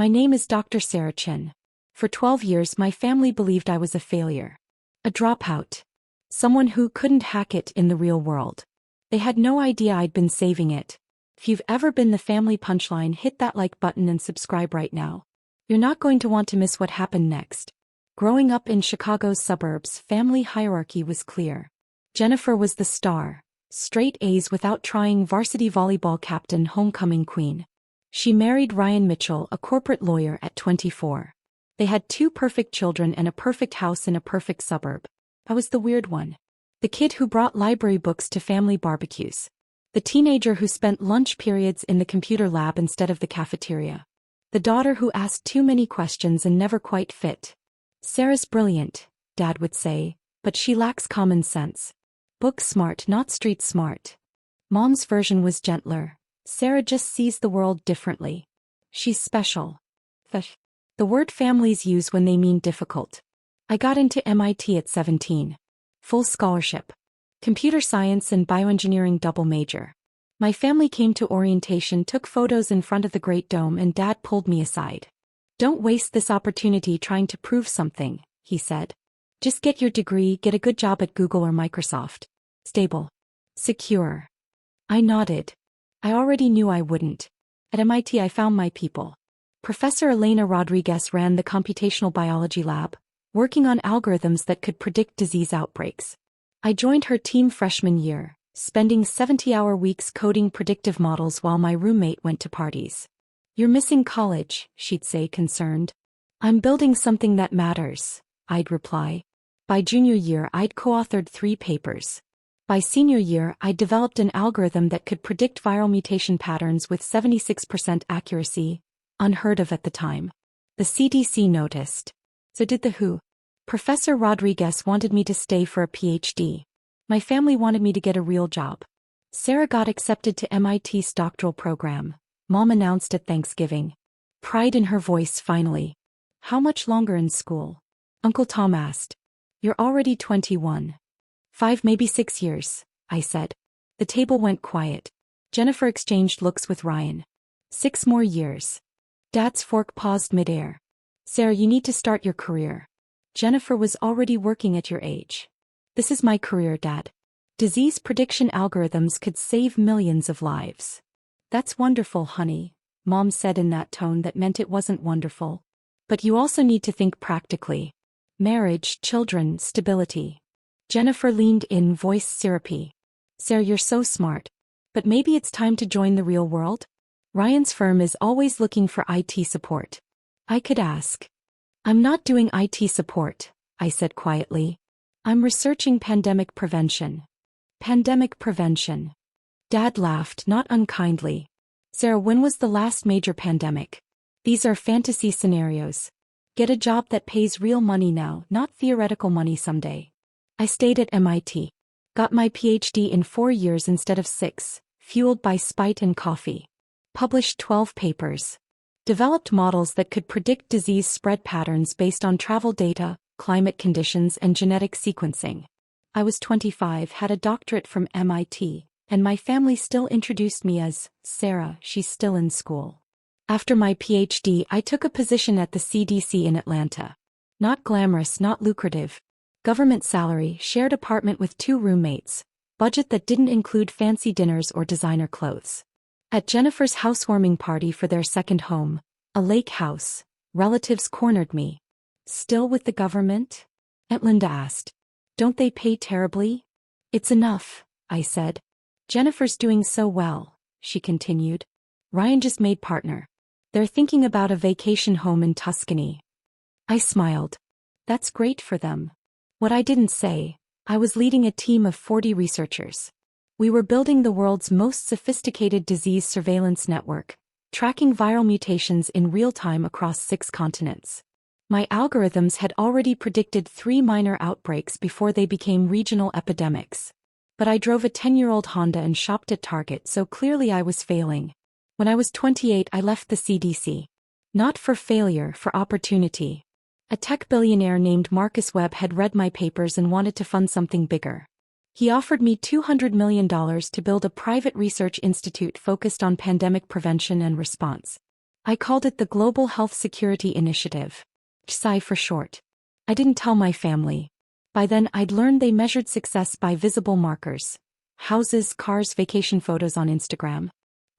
My name is Dr. Sarah Chin. For 12 years my family believed I was a failure. A dropout. Someone who couldn't hack it in the real world. They had no idea I'd been saving it. If you've ever been the family punchline, hit that like button and subscribe right now. You're not going to want to miss what happened next. Growing up in Chicago's suburbs, family hierarchy was clear. Jennifer was the star. Straight A's without trying, varsity volleyball captain, homecoming queen. She married Ryan Mitchell, a corporate lawyer, at 24. They had 2 perfect children and a perfect house in a perfect suburb. I was the weird one. The kid who brought library books to family barbecues. The teenager who spent lunch periods in the computer lab instead of the cafeteria. The daughter who asked too many questions and never quite fit. Sarah's brilliant, Dad would say, but she lacks common sense. Book smart, not street smart. Mom's version was gentler. Sarah just sees the world differently. She's special. The word families use when they mean difficult. I got into MIT at 17. Full scholarship. Computer science and bioengineering double major. My family came to orientation, took photos in front of the Great Dome, and Dad pulled me aside. Don't waste this opportunity trying to prove something, he said. Just get your degree, get a good job at Google or Microsoft. Stable. Secure. I nodded. I already knew I wouldn't. At MIT I found my people. Professor Elena Rodriguez ran the computational biology lab, working on algorithms that could predict disease outbreaks. I joined her team freshman year, spending 70-hour weeks coding predictive models while my roommate went to parties. You're missing college, she'd say, concerned. I'm building something that matters, I'd reply. By junior year I'd co-authored 3 papers. By senior year I'd developed an algorithm that could predict viral mutation patterns with 76% accuracy, unheard of at the time. The CDC noticed. So did the WHO. Professor Rodriguez wanted me to stay for a PhD. My family wanted me to get a real job. Sarah got accepted to MIT's doctoral program, Mom announced at Thanksgiving. Pride in her voice finally. How much longer in school? Uncle Tom asked. You're already 21. 5, maybe 6 years, I said. The table went quiet. Jennifer exchanged looks with Ryan. 6 more years. Dad's fork paused midair. Sarah, you need to start your career. Jennifer was already working at your age. This is my career, Dad. Disease prediction algorithms could save millions of lives. That's wonderful, honey, Mom said in that tone that meant it wasn't wonderful. But you also need to think practically. Marriage, children, stability. Jennifer leaned in, voice syrupy. Sarah, you're so smart. But maybe it's time to join the real world? Ryan's firm is always looking for IT support. I could ask. I'm not doing IT support, I said quietly. I'm researching pandemic prevention. Pandemic prevention. Dad laughed, not unkindly. Sarah, when was the last major pandemic? These are fantasy scenarios. Get a job that pays real money now, not theoretical money someday. I stayed at MIT. Got my PhD in 4 years instead of 6, fueled by spite and coffee. Published 12 papers. Developed models that could predict disease spread patterns based on travel data, climate conditions, and genetic sequencing. I was 25, had a doctorate from MIT, and my family still introduced me as Sarah, she's still in school. After my PhD, I took a position at the CDC in Atlanta. Not glamorous, not lucrative. Government salary, shared apartment with 2 roommates, budget that didn't include fancy dinners or designer clothes. At Jennifer's housewarming party for their second home, a lake house, relatives cornered me. Still with the government? Aunt Linda asked. Don't they pay terribly? It's enough, I said. Jennifer's doing so well, she continued. Ryan just made partner. They're thinking about a vacation home in Tuscany. I smiled. That's great for them. What I didn't say, I was leading a team of 40 researchers. We were building the world's most sophisticated disease surveillance network, tracking viral mutations in real time across 6 continents. My algorithms had already predicted 3 minor outbreaks before they became regional epidemics. But I drove a 10-year-old Honda and shopped at Target, so clearly I was failing. When I was 28, I left the CDC. Not for failure, for opportunity. A tech billionaire named Marcus Webb had read my papers and wanted to fund something bigger. He offered me $200 million to build a private research institute focused on pandemic prevention and response. I called it the Global Health Security Initiative. GSI for short. I didn't tell my family. By then I'd learned they measured success by visible markers. Houses, cars, vacation photos on Instagram.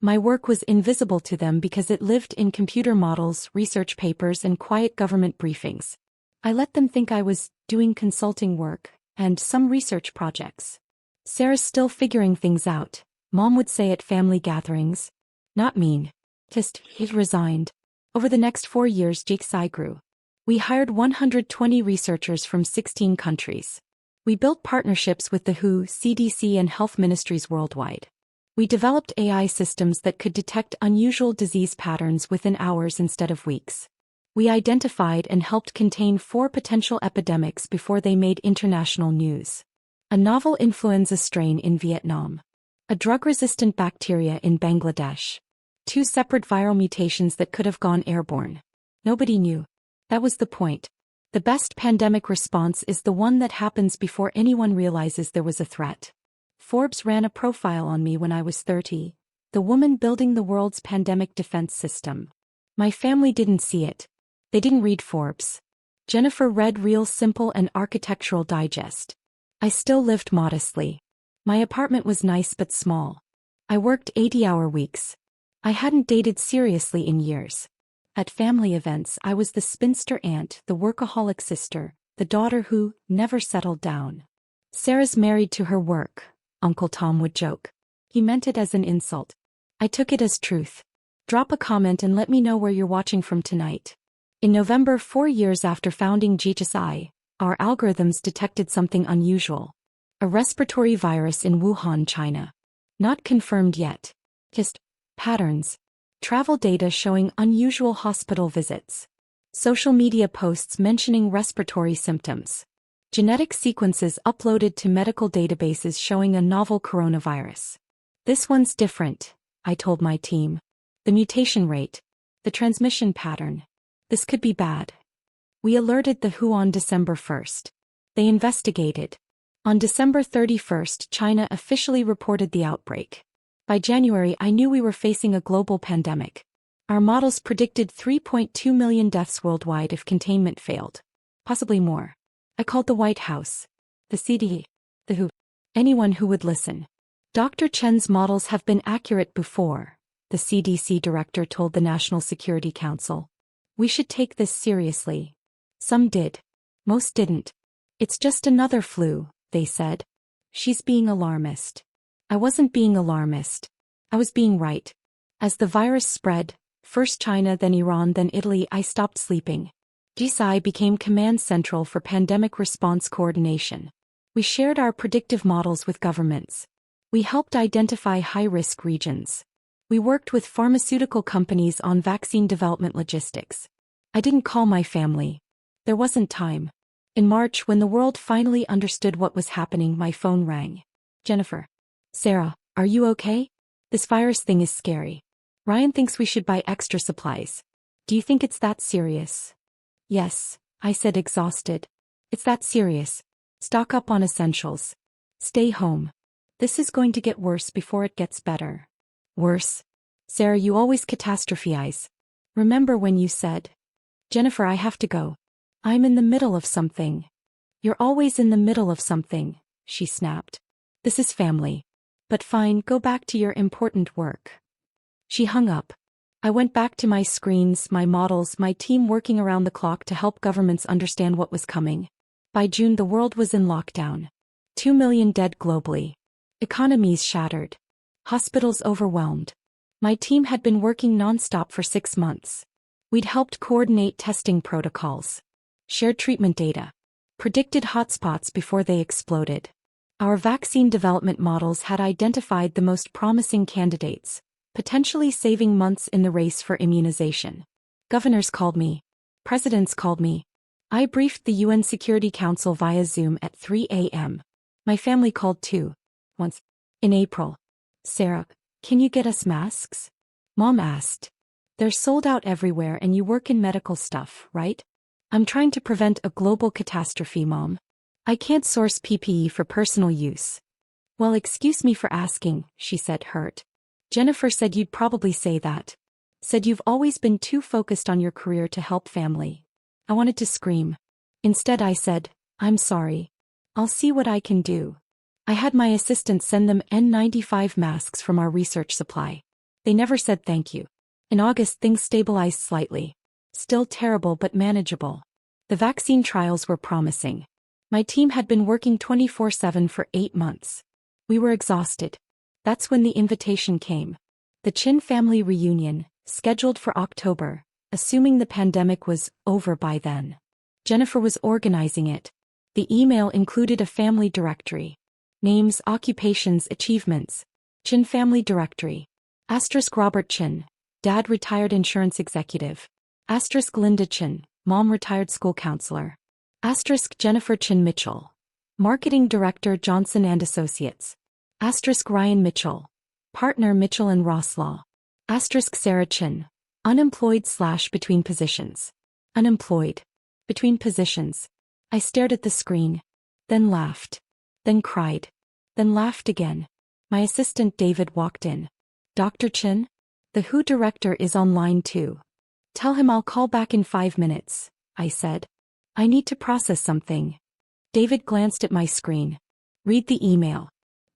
My work was invisible to them because it lived in computer models, research papers, and quiet government briefings. I let them think I was doing consulting work and some research projects. Sarah's still figuring things out, Mom would say at family gatherings. Not mean. Just, it resigned. Over the next 4 years, GSI grew. We hired 120 researchers from 16 countries. We built partnerships with the WHO, CDC, and health ministries worldwide. We developed AI systems that could detect unusual disease patterns within hours instead of weeks. We identified and helped contain 4 potential epidemics before they made international news. A novel influenza strain in Vietnam. A drug-resistant bacteria in Bangladesh. 2 separate viral mutations that could have gone airborne. Nobody knew. That was the point. The best pandemic response is the one that happens before anyone realizes there was a threat. Forbes ran a profile on me when I was 30, the woman building the world's pandemic defense system. My family didn't see it. They didn't read Forbes. Jennifer read Real Simple and Architectural Digest. I still lived modestly. My apartment was nice but small. I worked 80-hour weeks. I hadn't dated seriously in years. At family events, I was the spinster aunt, the workaholic sister, the daughter who never settled down. Sarah's married to her work, Uncle Tom would joke. He meant it as an insult. I took it as truth. Drop a comment and let me know where you're watching from tonight. In November, 4 years after founding GSI, our algorithms detected something unusual. A respiratory virus in Wuhan, China. Not confirmed yet. Just patterns. Travel data showing unusual hospital visits. Social media posts mentioning respiratory symptoms. Genetic sequences uploaded to medical databases showing a novel coronavirus. This one's different, I told my team. The mutation rate. The transmission pattern. This could be bad. We alerted the WHO on December 1st. They investigated. On December 31st, China officially reported the outbreak. By January, I knew we were facing a global pandemic. Our models predicted 3.2 million deaths worldwide if containment failed. Possibly more. I called the White House, the CDC, the WHO, anyone who would listen. Dr. Chen's models have been accurate before, the CDC director told the National Security Council. We should take this seriously. Some did. Most didn't. It's just another flu, they said. She's being alarmist. I wasn't being alarmist. I was being right. As the virus spread, first China, then Iran, then Italy, I stopped sleeping. GSI became command central for pandemic response coordination. We shared our predictive models with governments. We helped identify high-risk regions. We worked with pharmaceutical companies on vaccine development logistics. I didn't call my family. There wasn't time. In March, when the world finally understood what was happening, my phone rang. Jennifer. Sarah, are you okay? This virus thing is scary. Ryan thinks we should buy extra supplies. Do you think it's that serious? Yes, I said, exhausted. It's that serious. Stock up on essentials. Stay home. This is going to get worse before it gets better. Worse? Sarah, you always catastrophize. Remember when you said, Jennifer, I have to go. I'm in the middle of something. You're always in the middle of something, she snapped. This is family. But fine, go back to your important work. She hung up. I went back to my screens, my models, my team working around the clock to help governments understand what was coming. By June, the world was in lockdown. 2 million dead globally. Economies shattered. Hospitals overwhelmed. My team had been working nonstop for 6 months. We'd helped coordinate testing protocols. Shared treatment data. Predicted hotspots before they exploded. Our vaccine development models had identified the most promising candidates, potentially saving months in the race for immunization. Governors called me. Presidents called me. I briefed the UN Security Council via Zoom at 3 a.m. My family called too. Once. In April. Sarah, can you get us masks? Mom asked. They're sold out everywhere and you work in medical stuff, right? I'm trying to prevent a global catastrophe, Mom. I can't source PPE for personal use. Well, excuse me for asking, she said, hurt. Jennifer said you'd probably say that. Said you've always been too focused on your career to help family. I wanted to scream. Instead I said, I'm sorry. I'll see what I can do. I had my assistant send them N95 masks from our research supply. They never said thank you. In August things stabilized slightly. Still terrible but manageable. The vaccine trials were promising. My team had been working 24/7 for 8 months. We were exhausted. That's when the invitation came. The Chin family reunion, scheduled for October, assuming the pandemic was over by then. Jennifer was organizing it. The email included a family directory. Names, occupations, achievements. Chin family directory. Asterisk Robert Chin, dad retired insurance executive. Asterisk Linda Chin, mom retired school counselor. Asterisk Jennifer Chin Mitchell, marketing director Johnson and Associates. Asterisk Ryan Mitchell, partner Mitchell and Ross Law. Asterisk Sarah Chin, unemployed / between positions. Unemployed. Between positions. I stared at the screen. Then laughed. Then cried. Then laughed again. My assistant David walked in. Dr. Chin? The WHO director is online too. Tell him I'll call back in 5 minutes, I said. I need to process something. David glanced at my screen. Read the email.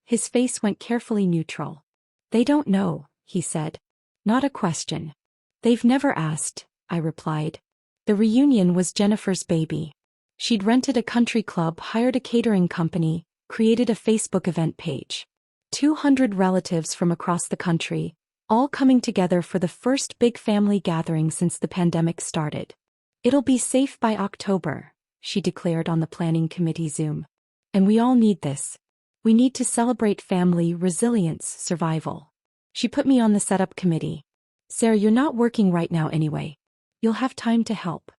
His face went carefully neutral. They don't know, he said. Not a question. They've never asked, I replied. The reunion was Jennifer's baby. She'd rented a country club, hired a catering company, created a Facebook event page. 200 relatives from across the country, all coming together for the first big family gathering since the pandemic started. It'll be safe by October, she declared on the planning committee Zoom. And we all need this. We need to celebrate family, resilience, survival. She put me on the setup committee. Sarah, you're not working right now anyway. You'll have time to help.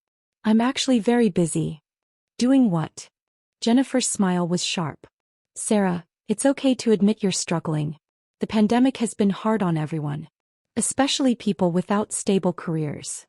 I'm actually very busy. Doing what? Jennifer's smile was sharp. Sarah, it's okay to admit you're struggling. The pandemic has been hard on everyone. Especially people without stable careers.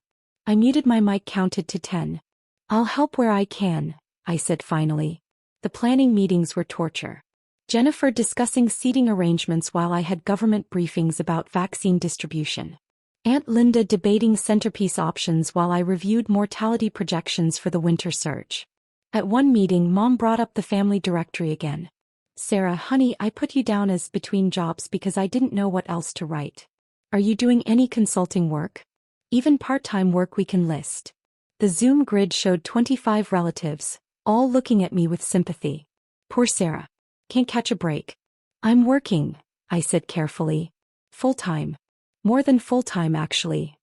I muted my mic, counted to 10. I'll help where I can, I said finally. The planning meetings were torture. Jennifer discussing seating arrangements while I had government briefings about vaccine distribution. Aunt Linda debating centerpiece options while I reviewed mortality projections for the winter surge. At one meeting, Mom brought up the family directory again. Sarah, honey, I put you down as between jobs because I didn't know what else to write. Are you doing any consulting work? Even part-time work we can list. The Zoom grid showed 25 relatives, all looking at me with sympathy. Poor Sarah. Can't catch a break. I'm working, I said carefully. Full-time. More than full-time, actually.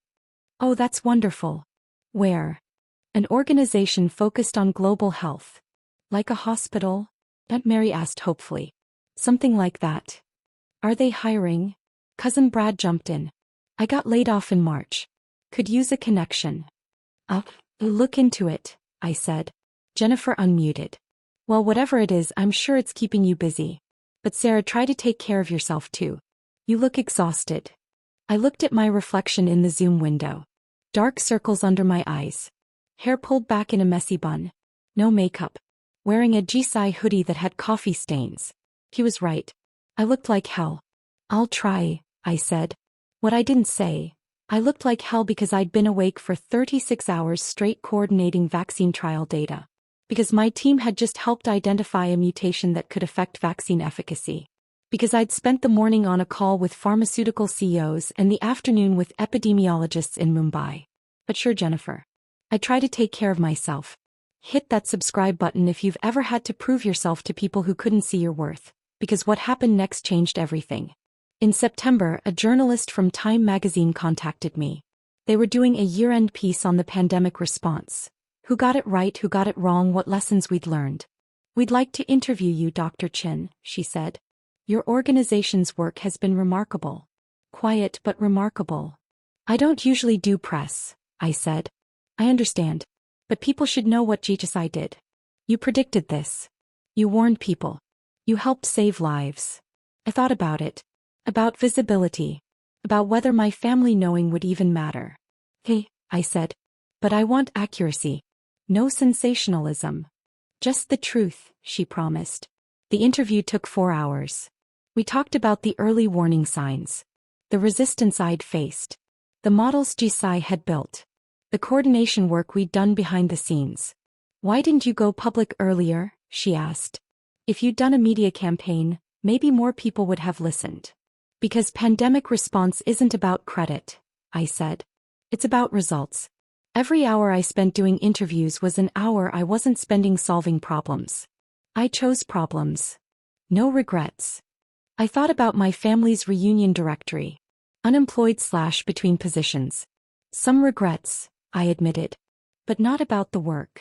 Oh, that's wonderful. Where? An organization focused on global health. Like a hospital? Aunt Mary asked hopefully. Something like that. Are they hiring? Cousin Brad jumped in. I got laid off in March. Could use a connection. Look into it, I said. Jennifer unmuted. Well, whatever it is, I'm sure it's keeping you busy. But Sarah, try to take care of yourself too. You look exhausted. I looked at my reflection in the Zoom window. Dark circles under my eyes. Hair pulled back in a messy bun. No makeup. Wearing a Jisai hoodie that had coffee stains. He was right. I looked like hell. I'll try, I said. What I didn't say. I looked like hell because I'd been awake for 36 hours straight coordinating vaccine trial data. Because my team had just helped identify a mutation that could affect vaccine efficacy. Because I'd spent the morning on a call with pharmaceutical CEOs and the afternoon with epidemiologists in Mumbai. But sure, Jennifer. I try to take care of myself. Hit that subscribe button if you've ever had to prove yourself to people who couldn't see your worth. Because what happened next changed everything. In September, a journalist from Time magazine contacted me. They were doing a year-end piece on the pandemic response. Who got it right, who got it wrong, what lessons we'd learned. We'd like to interview you, Dr. Chin, she said. Your organization's work has been remarkable. Quiet but remarkable. I don't usually do press, I said. I understand. But people should know what GHSI did. You predicted this. You warned people. You helped save lives. I thought about it. About visibility. About whether my family knowing would even matter. Hey, I said. But I want accuracy. No sensationalism. Just the truth, she promised. The interview took 4 hours. We talked about the early warning signs. The resistance I'd faced. The models Jisai had built. The coordination work we'd done behind the scenes. Why didn't you go public earlier? She asked. If you'd done a media campaign, maybe more people would have listened. Because pandemic response isn't about credit, I said. It's about results. Every hour I spent doing interviews was an hour I wasn't spending solving problems. I chose problems. No regrets. I thought about my family's reunion directory. Unemployed/between positions. Some regrets, I admitted. But not about the work.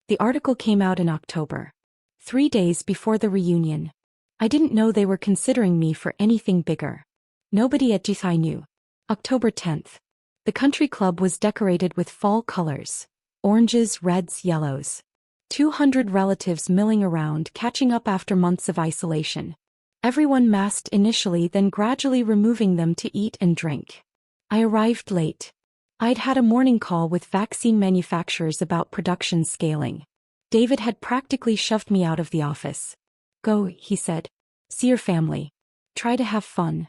The article came out in October. 3 days before the reunion. I didn't know they were considering me for anything bigger. Nobody at Jisai knew. October 10th. The country club was decorated with fall colors. Oranges, reds, yellows. 200 relatives milling around, catching up after months of isolation. Everyone masked initially, then gradually removing them to eat and drink. I arrived late. I'd had a morning call with vaccine manufacturers about production scaling. David had practically shoved me out of the office. Go, he said. See your family. Try to have fun.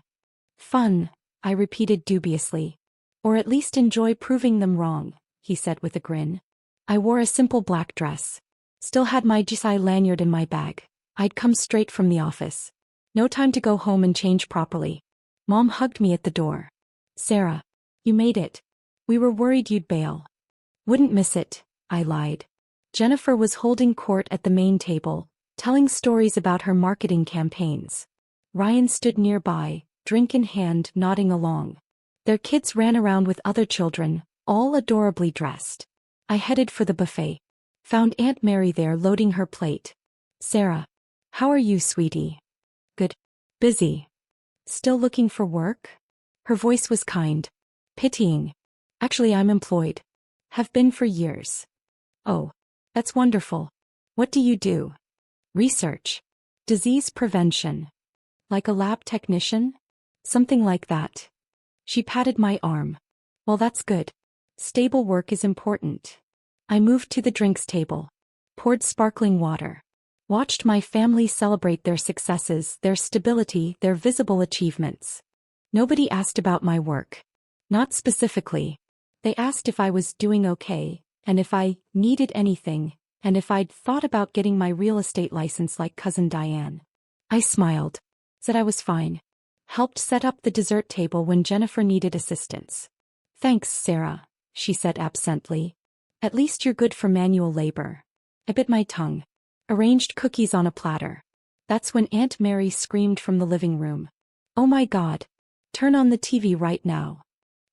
Fun, I repeated dubiously. Or at least enjoy proving them wrong, he said with a grin. I wore a simple black dress. Still had my Jisai lanyard in my bag. I'd come straight from the office. No time to go home and change properly. Mom hugged me at the door. Sarah, you made it. We were worried you'd bail. Wouldn't miss it, I lied. Jennifer was holding court at the main table, telling stories about her marketing campaigns. Ryan stood nearby, drink in hand, nodding along. Their kids ran around with other children, all adorably dressed. I headed for the buffet. Found Aunt Mary there loading her plate. Sarah, how are you, sweetie? Good. Busy. Still looking for work? Her voice was kind. Pitying. Actually, I'm employed. Have been for years. Oh, that's wonderful. What do you do? Research. Disease prevention. Like a lab technician? Something like that. She patted my arm. Well, that's good. Stable work is important. I moved to the drinks table. Poured sparkling water. Watched my family celebrate their successes, their stability, their visible achievements. Nobody asked about my work. Not specifically. They asked if I was doing okay, and if I needed anything, and if I'd thought about getting my real estate license like cousin Diane. I smiled. Said I was fine. Helped set up the dessert table when Jennifer needed assistance. Thanks, Sarah, she said absently. At least you're good for manual labor. I bit my tongue. Arranged cookies on a platter. That's when Aunt Mary screamed from the living room. Oh my God. Turn on the TV right now.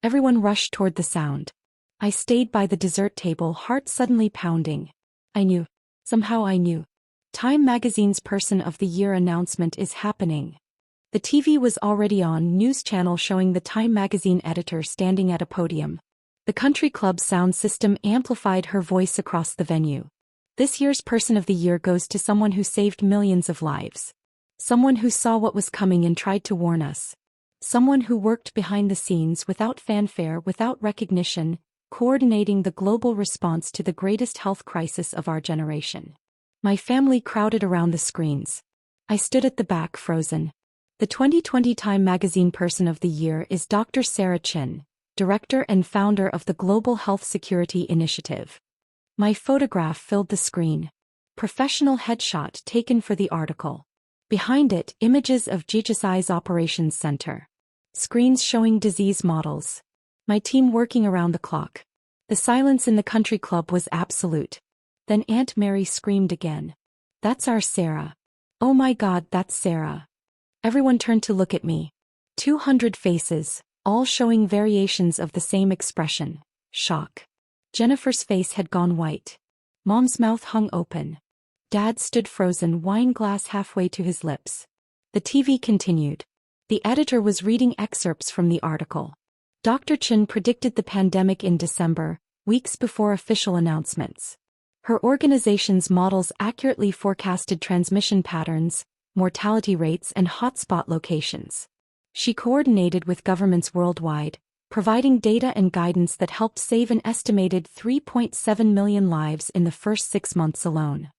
Everyone rushed toward the sound. I stayed by the dessert table, heart suddenly pounding. I knew. Somehow I knew. Time magazine's Person of the Year announcement is happening. The TV was already on, news channel showing the Time magazine editor standing at a podium. The country club sound system amplified her voice across the venue. This year's Person of the Year goes to someone who saved millions of lives. Someone who saw what was coming and tried to warn us. Someone who worked behind the scenes without fanfare, without recognition, coordinating the global response to the greatest health crisis of our generation. My family crowded around the screens. I stood at the back, frozen. The 2020 Time magazine Person of the Year is Dr. Sarah Chin, director and founder of the Global Health Security Initiative. My photograph filled the screen. Professional headshot taken for the article. Behind it, images of GHSI's Operations Center. Screens showing disease models. My team working around the clock. The silence in the country club was absolute. Then Aunt Mary screamed again. That's our Sarah. Oh my God, that's Sarah. Everyone turned to look at me. 200 faces, all showing variations of the same expression. Shock. Jennifer's face had gone white. Mom's mouth hung open. Dad stood frozen, wine glass halfway to his lips. The TV continued. The editor was reading excerpts from the article. Dr. Chin predicted the pandemic in December, weeks before official announcements. Her organization's models accurately forecasted transmission patterns, mortality rates, and hotspot locations. She coordinated with governments worldwide, providing data and guidance that helped save an estimated 3.7 million lives in the first 6 months alone.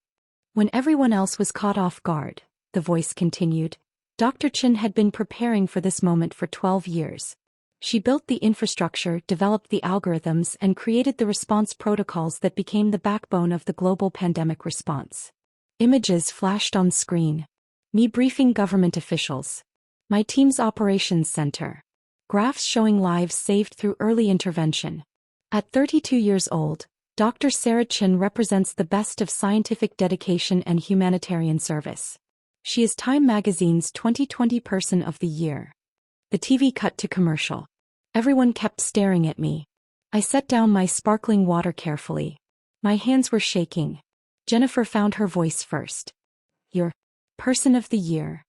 When everyone else was caught off guard, the voice continued, Dr. Chin had been preparing for this moment for 12 years. She built the infrastructure, developed the algorithms, and created the response protocols that became the backbone of the global pandemic response. Images flashed on screen. Me briefing government officials. My team's operations center. Graphs showing lives saved through early intervention. At 32 years old, Dr. Sarah Chin represents the best of scientific dedication and humanitarian service. She is Time magazine's 2020 Person of the Year. The TV cut to commercial. Everyone kept staring at me. I set down my sparkling water carefully. My hands were shaking. Jennifer found her voice first. You're Person of the Year.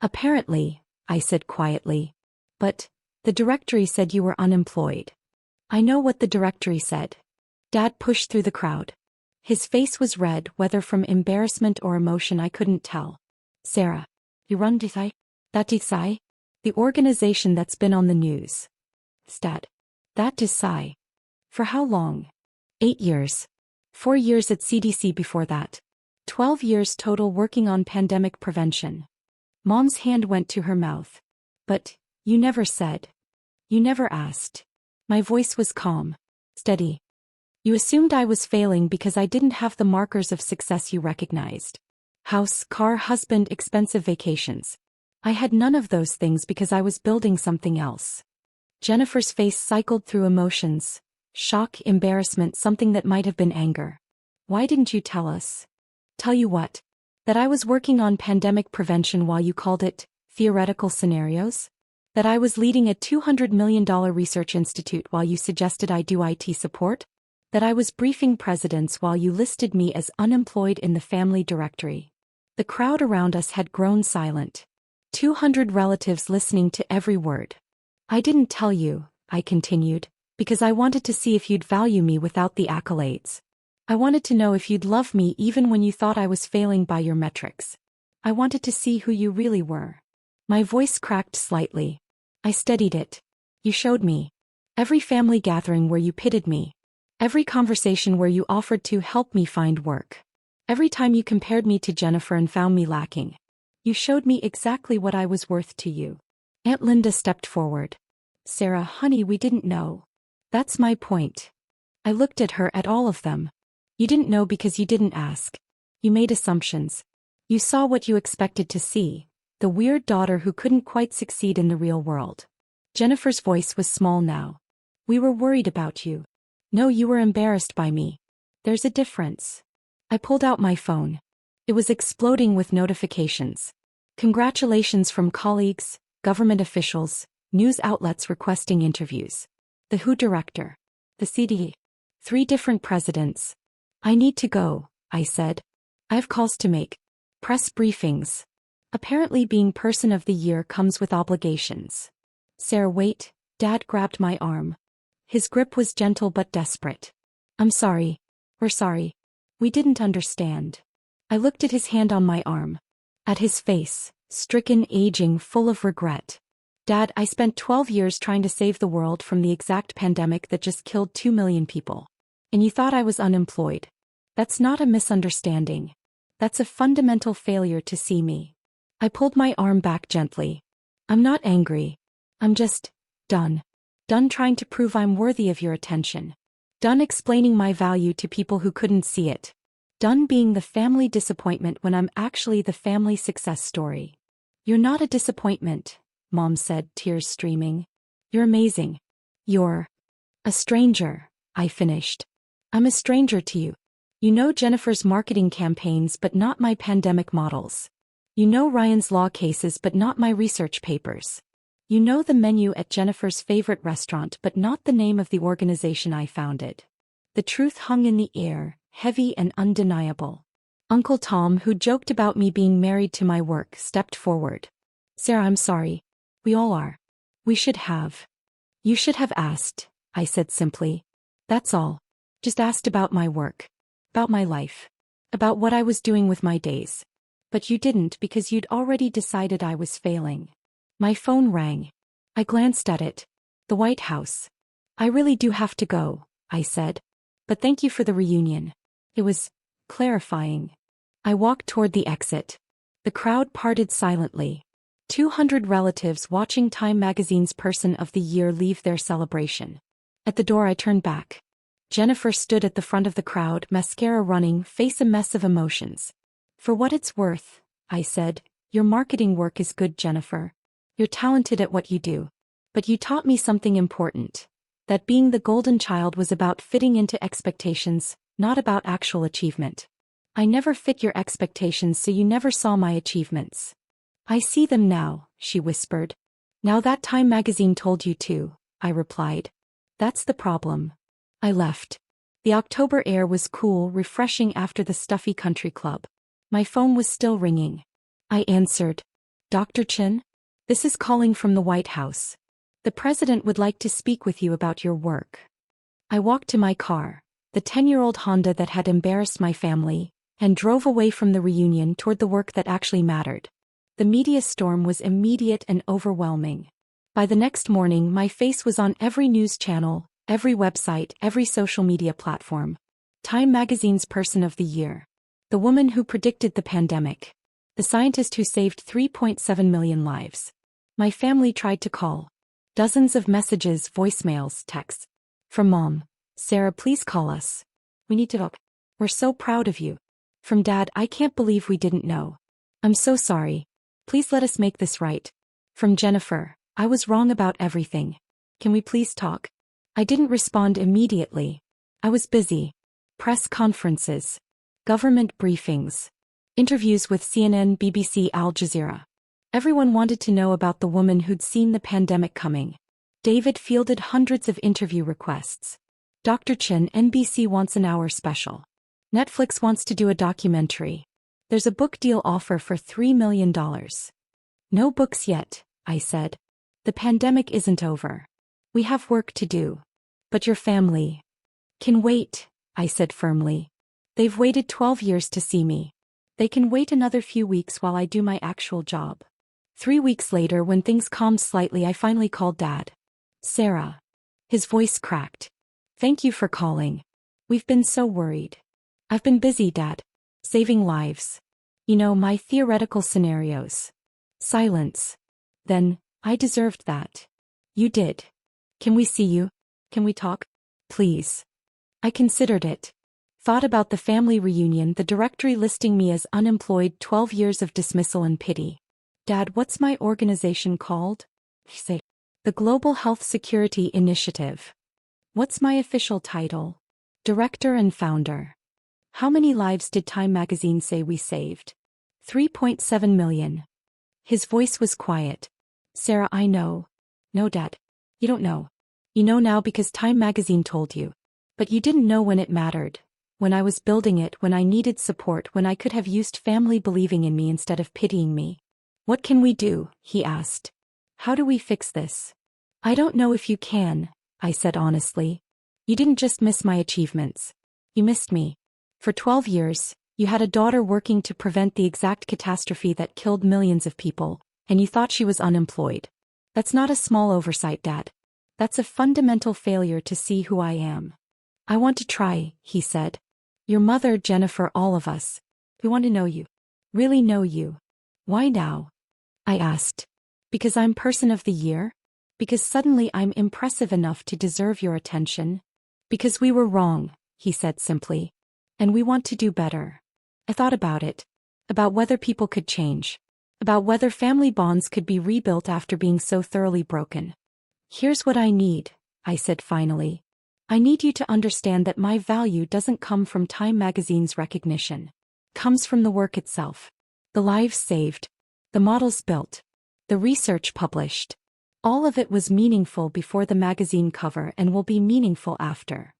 Apparently, I said quietly. But the directory said you were unemployed. I know what the directory said. Dad pushed through the crowd. His face was red, whether from embarrassment or emotion I couldn't tell. Sarah, you run Desai? That Desai? The organization that's been on the news. Stat. That Desai. For how long? 8 years. 4 years at CDC before that. 12 years total working on pandemic prevention. Mom's hand went to her mouth. But you never said. You never asked. My voice was calm. Steady. You assumed I was failing because I didn't have the markers of success you recognized. House, car, husband, expensive vacations. I had none of those things because I was building something else. Jennifer's face cycled through emotions. Shock, embarrassment, something that might have been anger. Why didn't you tell us? Tell you what? That I was working on pandemic prevention while you called it theoretical scenarios? That I was leading a $200 million research institute while you suggested I do IT support? That I was briefing presidents while you listed me as unemployed in the family directory. The crowd around us had grown silent. 200 relatives listening to every word. I didn't tell you, I continued, because I wanted to see if you'd value me without the accolades. I wanted to know if you'd love me even when you thought I was failing by your metrics. I wanted to see who you really were. My voice cracked slightly. I steadied it. You showed me. Every family gathering where you pitted me. Every conversation where you offered to help me find work. Every time you compared me to Jennifer and found me lacking. You showed me exactly what I was worth to you. Aunt Linda stepped forward. Sarah, honey, we didn't know. That's my point. I looked at her, at all of them. You didn't know because you didn't ask. You made assumptions. You saw what you expected to see, the weird daughter who couldn't quite succeed in the real world. Jennifer's voice was small now. We were worried about you. No, you were embarrassed by me. There's a difference. I pulled out my phone. It was exploding with notifications. Congratulations from colleagues, government officials, news outlets requesting interviews. The WHO director. The CDC. 3 different presidents. I need to go, I said. I have calls to make. Press briefings. Apparently being Person of the Year comes with obligations. Sarah, wait. Dad grabbed my arm. His grip was gentle but desperate. I'm sorry. We're sorry. We didn't understand. I looked at his hand on my arm. At his face, stricken, aging, full of regret. Dad, I spent 12 years trying to save the world from the exact pandemic that just killed 2 million people. And you thought I was unemployed. That's not a misunderstanding. That's a fundamental failure to see me. I pulled my arm back gently. I'm not angry. I'm just done. Done trying to prove I'm worthy of your attention. Done explaining my value to people who couldn't see it. Done being the family disappointment when I'm actually the family success story. You're not a disappointment, Mom said, tears streaming. You're amazing. You're a stranger, I finished. I'm a stranger to you. You know Jennifer's marketing campaigns but not my pandemic models. You know Ryan's law cases but not my research papers. You know the menu at Jennifer's favorite restaurant but not the name of the organization I founded. The truth hung in the air, heavy and undeniable. Uncle Tom, who joked about me being married to my work, stepped forward. Sarah, I'm sorry. We all are. We should have. You should have asked, I said simply. That's all. Just asked about my work. About my life. About what I was doing with my days. But you didn't because you'd already decided I was failing. My phone rang. I glanced at it. The White House. I really do have to go, I said. But thank you for the reunion. It was clarifying. I walked toward the exit. The crowd parted silently. 200 relatives watching Time magazine's Person of the Year leave their celebration. At the door I turned back. Jennifer stood at the front of the crowd, mascara running, face a mess of emotions. For what it's worth, I said, your marketing work is good, Jennifer. You're talented at what you do. But you taught me something important. That being the golden child was about fitting into expectations, not about actual achievement. I never fit your expectations, so you never saw my achievements. I see them now, she whispered. Now that Time magazine told you to, I replied. That's the problem. I left. The October air was cool, refreshing after the stuffy country club. My phone was still ringing. I answered. Dr. Chin? This is calling from the White House. The president would like to speak with you about your work. I walked to my car, the 10-year-old Honda that had embarrassed my family, and drove away from the reunion toward the work that actually mattered. The media storm was immediate and overwhelming. By the next morning, my face was on every news channel, every website, every social media platform. Time magazine's Person of the Year. The woman who predicted the pandemic. The scientist who saved 3.7 million lives. My family tried to call. Dozens of messages, voicemails, texts. From Mom. Sarah, please call us. We need to talk. We're so proud of you. From Dad, I can't believe we didn't know. I'm so sorry. Please let us make this right. From Jennifer, I was wrong about everything. Can we please talk? I didn't respond immediately. I was busy. Press conferences. Government briefings. Interviews with CNN, BBC, Al Jazeera. Everyone wanted to know about the woman who'd seen the pandemic coming. David fielded hundreds of interview requests. Dr. Chin, NBC wants an hour special. Netflix wants to do a documentary. There's a book deal offer for $3 million. No books yet, I said. The pandemic isn't over. We have work to do. But your family can wait, I said firmly. They've waited 12 years to see me. They can wait another few weeks while I do my actual job. 3 weeks later, when things calmed slightly, I finally called Dad. Sarah. His voice cracked. Thank you for calling. We've been so worried. I've been busy, Dad. Saving lives. You know, my theoretical scenarios. Silence. Then, I deserved that. You did. Can we see you? Can we talk? Please. I considered it. Thought about the family reunion, the directory listing me as unemployed, 12 years of dismissal and pity. Dad, what's my organization called? Say. The Global Health Security Initiative. What's my official title? Director and founder. How many lives did Time magazine say we saved? 3.7 million. His voice was quiet. Sarah, I know. No, Dad. You don't know. You know now because Time magazine told you. But you didn't know when it mattered. When I was building it, when I needed support, when I could have used family believing in me instead of pitying me. What can we do? He asked. How do we fix this? I don't know if you can, I said honestly. You didn't just miss my achievements. You missed me. For 12 years, you had a daughter working to prevent the exact catastrophe that killed millions of people, and you thought she was unemployed. That's not a small oversight, Dad. That's a fundamental failure to see who I am. I want to try, he said. Your mother, Jennifer, all of us. We want to know you. Really know you. Why now? I asked. Because I'm Person of the Year? Because suddenly I'm impressive enough to deserve your attention? Because we were wrong, he said simply. And we want to do better. I thought about it. About whether people could change. About whether family bonds could be rebuilt after being so thoroughly broken. Here's what I need, I said finally. I need you to understand that my value doesn't come from Time magazine's recognition. It comes from the work itself. The lives saved. The models built. The research published. All of it was meaningful before the magazine cover and will be meaningful after.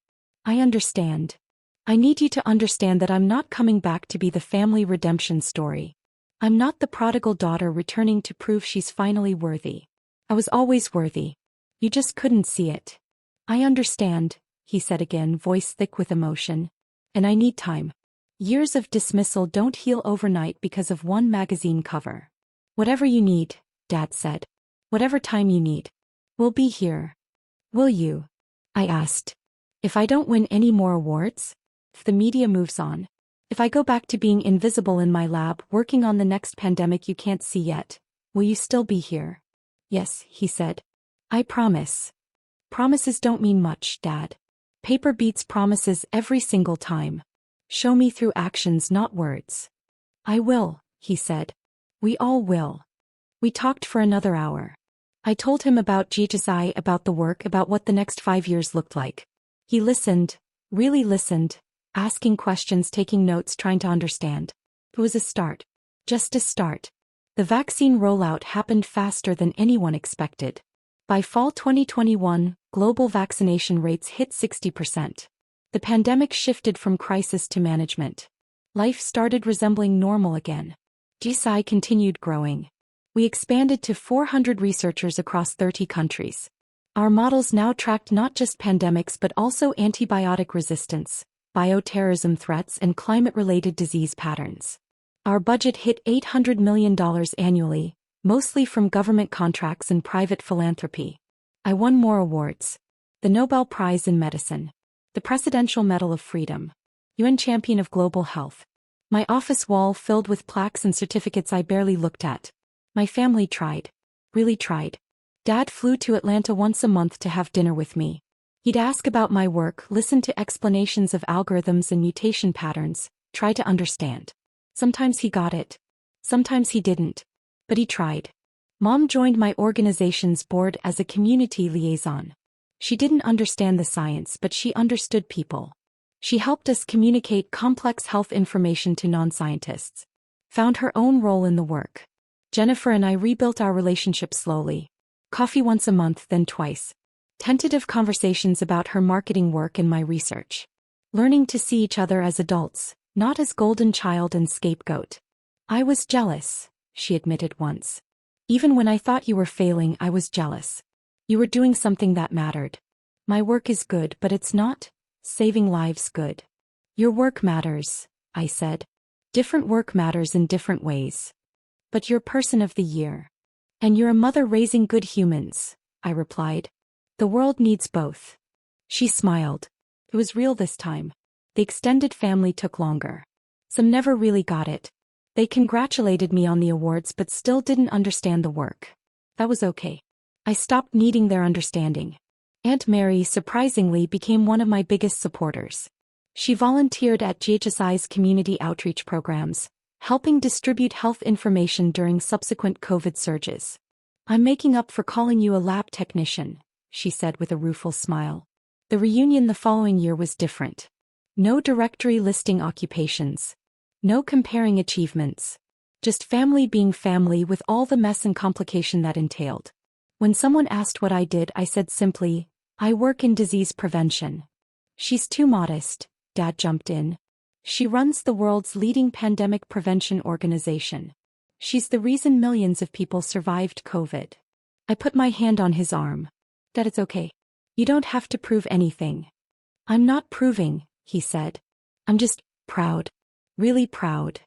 I understand. I need you to understand that I'm not coming back to be the family redemption story. I'm not the prodigal daughter returning to prove she's finally worthy. I was always worthy. You just couldn't see it. I understand, he said again, voice thick with emotion. And I need time. Years of dismissal don't heal overnight because of one magazine cover. Whatever you need, Dad said. Whatever time you need. We'll be here. Will you? I asked. If I don't win any more awards? If the media moves on? If I go back to being invisible in my lab, working on the next pandemic you can't see yet? Will you still be here? Yes, he said. I promise. Promises don't mean much, Dad. Paper beats promises every single time. Show me through actions, not words. I will, he said. We all will. We talked for another hour. I told him about GHSI, about the work, about what the next 5 years looked like. He listened, really listened, asking questions, taking notes, trying to understand. It was a start. Just a start. The vaccine rollout happened faster than anyone expected. By fall 2021, global vaccination rates hit 60%. The pandemic shifted from crisis to management. Life started resembling normal again. GSI continued growing. We expanded to 400 researchers across 30 countries. Our models now tracked not just pandemics but also antibiotic resistance, bioterrorism threats, and climate-related disease patterns. Our budget hit $800 million annually, mostly from government contracts and private philanthropy. I won more awards. The Nobel Prize in Medicine. The Presidential Medal of Freedom. UN Champion of Global Health. My office wall filled with plaques and certificates I barely looked at. My family tried. Really tried. Dad flew to Atlanta once a month to have dinner with me. He'd ask about my work, listen to explanations of algorithms and mutation patterns, try to understand. Sometimes he got it. Sometimes he didn't. But he tried. Mom joined my organization's board as a community liaison. She didn't understand the science, but she understood people. She helped us communicate complex health information to non-scientists. Found her own role in the work. Jennifer and I rebuilt our relationship slowly. Coffee once a month, then twice. Tentative conversations about her marketing work and my research. Learning to see each other as adults, not as golden child and scapegoat. I was jealous, she admitted once. Even when I thought you were failing, I was jealous. You were doing something that mattered. My work is good, but it's not saving lives good. Your work matters, I said. Different work matters in different ways. But you're Person of the Year. And you're a mother raising good humans, I replied. The world needs both. She smiled. It was real this time. The extended family took longer. Some never really got it. They congratulated me on the awards but still didn't understand the work. That was okay. I stopped needing their understanding. Aunt Mary surprisingly became one of my biggest supporters. She volunteered at GHSI's community outreach programs, helping distribute health information during subsequent COVID surges. I'm making up for calling you a lab technician, she said with a rueful smile. The reunion the following year was different. No directory listing occupations. No comparing achievements. Just family being family with all the mess and complication that entailed. When someone asked what I did, I said simply, I work in disease prevention. She's too modest, Dad jumped in. She runs the world's leading pandemic prevention organization. She's the reason millions of people survived COVID. I put my hand on his arm. Dad, it's okay. You don't have to prove anything. I'm not proving, he said. I'm just proud. Really proud.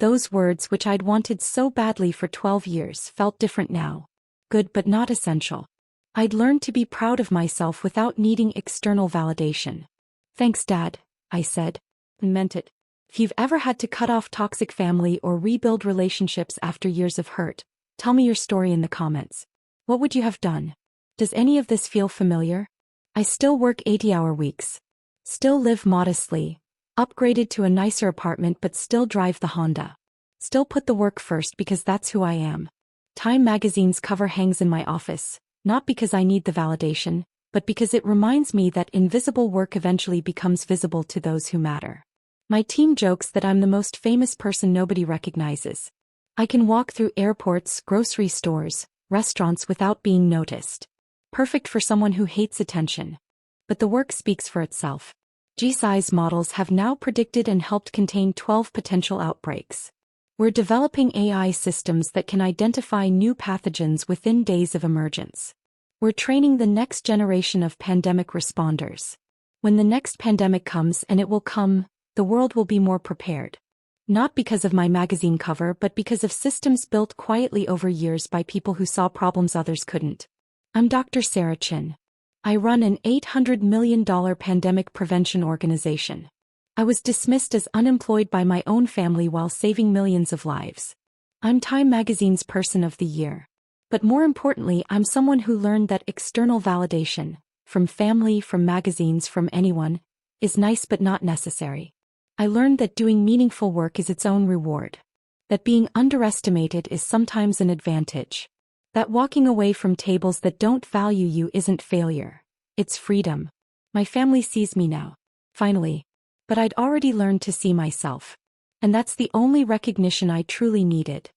Those words, which I'd wanted so badly for 12 years, felt different now. Good but not essential. I'd learned to be proud of myself without needing external validation. Thanks, Dad, I said. And meant it. If you've ever had to cut off toxic family or rebuild relationships after years of hurt, tell me your story in the comments. What would you have done? Does any of this feel familiar? I still work 80-hour weeks. Still live modestly. Upgraded to a nicer apartment but still drive the Honda. Still put the work first because that's who I am. Time magazine's cover hangs in my office, not because I need the validation, but because it reminds me that invisible work eventually becomes visible to those who matter. My team jokes that I'm the most famous person nobody recognizes. I can walk through airports, grocery stores, restaurants without being noticed. Perfect for someone who hates attention. But the work speaks for itself. GSI's models have now predicted and helped contain 12 potential outbreaks. We're developing AI systems that can identify new pathogens within days of emergence. We're training the next generation of pandemic responders. When the next pandemic comes, and it will come, the world will be more prepared. Not because of my magazine cover, but because of systems built quietly over years by people who saw problems others couldn't. I'm Dr. Sarah Chin. I run an $800 million pandemic prevention organization. I was dismissed as unemployed by my own family while saving millions of lives. I'm Time Magazine's Person of the Year. But more importantly, I'm someone who learned that external validation, from family, from magazines, from anyone, is nice but not necessary. I learned that doing meaningful work is its own reward. That being underestimated is sometimes an advantage. That walking away from tables that don't value you isn't failure. It's freedom. My family sees me now. Finally. But I'd already learned to see myself. And that's the only recognition I truly needed.